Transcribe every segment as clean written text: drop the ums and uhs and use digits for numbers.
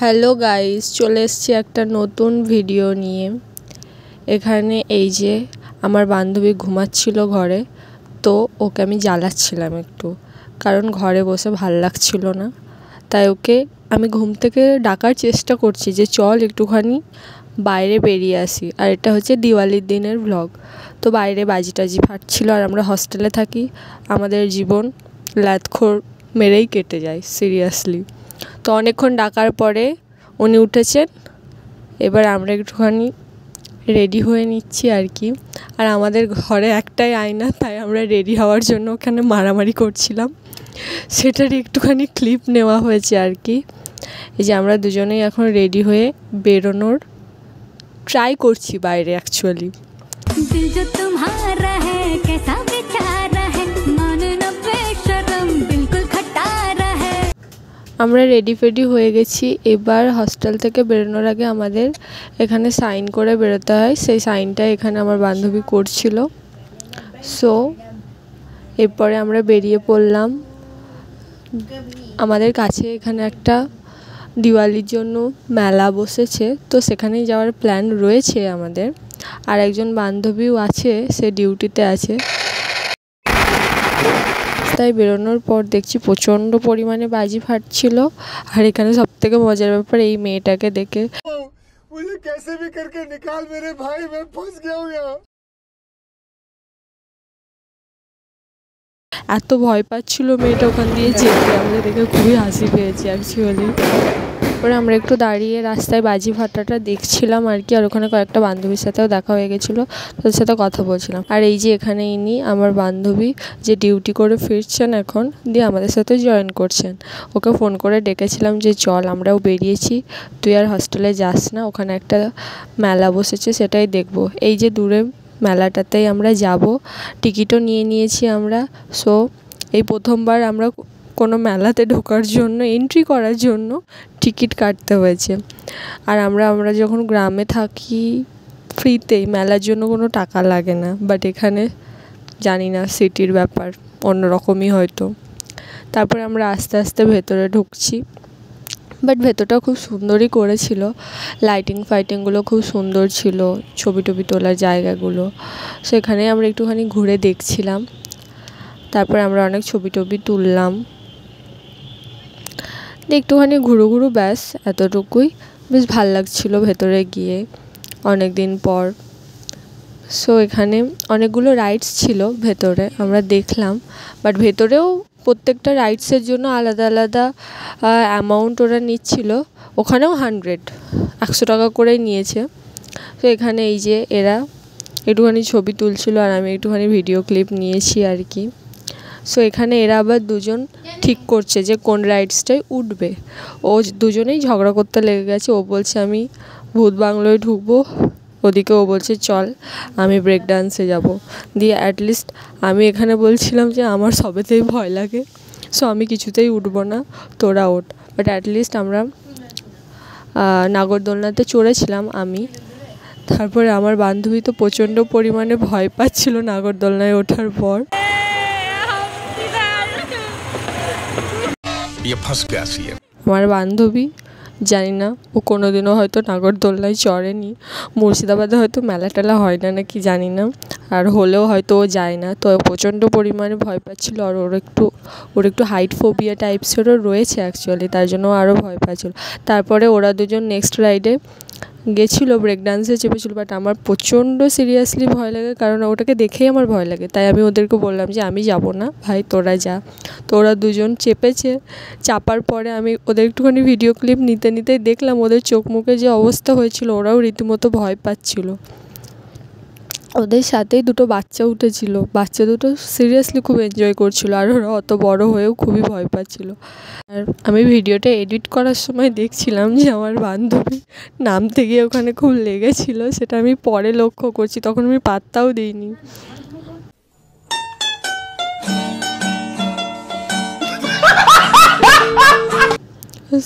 Hello guys, চলে এসেছি একটা নতুন ভিডিও নিয়ে। এখানে এই যে আমার বান্ধবী ঘুমাচ্ছিল ঘরে, তো ওকে আমি জ্বালাচ্ছিলাম একটু, কারণ ঘরে বসে ভাল লাগছিল না। তাই ওকে আমি ঘুম থেকে ডাকার চেষ্টা করছি যে চল একটুখানি বাইরে বেরিয়ে আসি। আর এটা হচ্ছে দিওয়ালির দিনের ব্লগ। তো বাইরে বাজি টাজি ফাটছিল, আর আমরা হস্টেলে থাকি, আমাদের জীবন ল্যাথখোর মেরেই কেটে যায় সিরিয়াসলি। তো অনেকক্ষণ ডাকার পরে উনি উঠেছেন। এবার আমরা একটুখানি রেডি হয়ে নিচ্ছি আর কি। আর আমাদের ঘরে একটাই আয়না, তাই আমরা রেডি হওয়ার জন্য ওখানে মারামারি করছিলাম, সেটার একটুখানি ক্লিপ নেওয়া হয়েছে আর কি। এই যে আমরা দুজনেই এখন রেডি হয়ে বেরোনোর ট্রাই করছি বাইরে অ্যাকচুয়ালি। আমরা রেডি ফেডি হয়ে গেছি। এবার হস্টেল থেকে বেরোনোর আগে আমাদের এখানে সাইন করে বেরোতে হয়, সেই সাইনটা এখানে আমার বান্ধবী করছিল। সো এরপরে আমরা বেরিয়ে পড়লাম। আমাদের কাছে এখানে একটা দিওয়ালির জন্য মেলা বসেছে, তো সেখানেই যাওয়ার প্ল্যান রয়েছে আমাদের। আর একজন বান্ধবীও আছে, সে ডিউটিতে আছে। তাই বেরোনোর পর দেখছি প্রচণ্ড পরিমাণে বাজি ফাটছিল। আর এখানে সব থেকে মজার ব্যাপার এই মেয়েটাকে দেখে, এত ভয় পাচ্ছিল মেয়েটা ওখান দিয়ে যেতে, আমাদের দেখে খুবই হাসি পেয়েছি অ্যাকচুয়ালি। পরে আমরা একটু দাঁড়িয়ে রাস্তায় বাজি ফাটাটা দেখছিলাম আর কি। আর ওখানে কয়েকটা বান্ধবীর সাথেও দেখা হয়ে গেছিলো, তাদের সাথে কথা বলছিলাম। আর এই যে এখানে ইনি আমার বান্ধবী, যে ডিউটি করে ফিরছেন এখন, দিয়ে আমাদের সাথে জয়েন করছেন। ওকে ফোন করে ডেকেছিলাম যে চল, আমরাও বেরিয়েছি, তুই আর হস্টেলে যাস না, ওখানে একটা মেলা বসেছে সেটাই দেখবো। এই যে দূরে মেলাটাতেই আমরা যাব, টিকিটও নিয়ে নিয়েছি আমরা। সো এই প্রথমবার আমরা কোনো মেলাতে ঢোকার জন্য, এন্ট্রি করার জন্য টিকিট কাটতে হয়েছে। আর আমরা যখন গ্রামে থাকি ফ্রিতেই, মেলার জন্য কোনো টাকা লাগে না, বাট এখানে জানি না, সিটির ব্যাপার অন্যরকমই হয়তো। তারপরে আমরা আস্তে আস্তে ভেতরে ঢুকছি, বাট ভেতরটা খুব সুন্দরই করেছিল, লাইটিং ফাইটিংগুলো খুব সুন্দর ছিল, ছবি টবি তোলার জায়গাগুলো। সেখানে আমরা একটুখানি ঘুরে দেখছিলাম, তারপরে আমরা অনেক ছবি টবি তুললাম, একটুখানি ঘুরু ব্যাস, এতটুকুই। বেশ ভাল লাগছিল ভেতরে গিয়ে অনেক দিন পর। সো এখানে অনেকগুলো রাইডস ছিল ভেতরে, আমরা দেখলাম। বাট ভেতরেও প্রত্যেকটা রাইডসের জন্য আলাদা আলাদা অ্যামাউন্ট ওরা নিচ্ছিল। ওখানেও 100 টাকা করেই নিয়েছে। তো এখানে এই যে এরা একটুখানি ছবি তুলছিল, আর আমি একটুখানি ভিডিও ক্লিপ নিয়েছি আর কি। সো এখানে এরা আবার দুজন ঠিক করছে যে কোন রাইডসটায় উঠবে। ও দুজনেই ঝগড়া করতে লেগে গেছে। ও বলছে আমি ভূত বাংলোয় ঢুকবো, ওদিকে ও বলছে চল আমি ব্রেক ডান্সে যাবো। দিয়ে অ্যাটলিস্ট আমি এখানে বলছিলাম যে আমার সবেতেই ভয় লাগে, সো আমি কিছুতেই উঠবো না, তোরা ওঠ। বাট অ্যাটলিস্ট আমরা নাগরদোলনাতে চড়েছিলাম আমি। তারপরে আমার বান্ধবী তো প্রচণ্ড পরিমাণে ভয় পাচ্ছিল নাগরদোলনায় ওঠার পর। আমার বান্ধবী, জানি না ও কোনোদিনও হয়তো নাগরদোলনায় চড়েনি, মুর্শিদাবাদে হয়তো মেলা টেলা হয় না নাকি জানি না, আর হলেও হয়তো ও যায় না। তো প্রচণ্ড পরিমাণে ভয় পাচ্ছিলো। আর ওর একটু হাইট ফোবিয়া টাইপসেরও রয়েছে অ্যাকচুয়ালি, তার জন্য আরও ভয় পাচ্ছিলো। তারপরে ওরা দুজন নেক্সট রাইডে গেছিলো, ব্রেক ডান্সে চেপেছিলো। বাট আমার প্রচণ্ড সিরিয়াসলি ভয় লাগে, কারণ ওটাকে দেখেই আমার ভয় লাগে। তাই আমি ওদেরকে বললাম যে আমি যাব না ভাই, তোরা যা। তো ওরা দুজন চেপেছে, চাপার পরে আমি ওদের একটুখানি ভিডিও ক্লিপ নিতেই দেখলাম ওদের চোখ মুখে যে অবস্থা হয়েছিল, ওরাও রীতিমতো ভয় পাচ্ছিল। ওদের সাথেই দুটো বাচ্চা উঠেছিল, বাচ্চা দুটো সিরিয়াসলি খুব এনজয় করছিল, আর ওরা অত বড় হয়েও খুবই ভয় পাচ্ছিল। আর আমি ভিডিওটা এডিট করার সময় দেখছিলাম যে আমার বান্ধবী নামতে গিয়ে ওখানে খুব লেগেছিল, সেটা আমি পরে লক্ষ্য করছি, তখন আমি পাত্তাও দিইনি।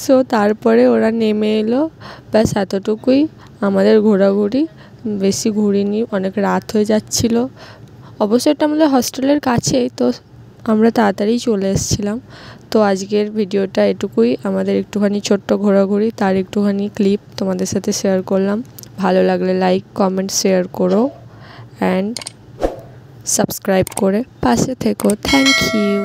সো তারপরে ওরা নেমে এলো, ব্যাস এতটুকুই আমাদের ঘোরাঘুরি, বেশি ঘুরিনি, অনেক রাত হয়ে যাচ্ছিল। অবশ্য এটা আমাদের হস্টেলের কাছেই, তো আমরা তাড়াতাড়ি চলে এসেছিলাম। তো আজকের ভিডিওটা এটুকুই, আমাদের একটুখানি ছোট্ট ঘোরাঘুরি তার একটুখানি ক্লিপ তোমাদের সাথে শেয়ার করলাম। ভালো লাগলে লাইক কমেন্ট শেয়ার করো অ্যান্ড সাবস্ক্রাইব করে পাশে থেকো। Thank you.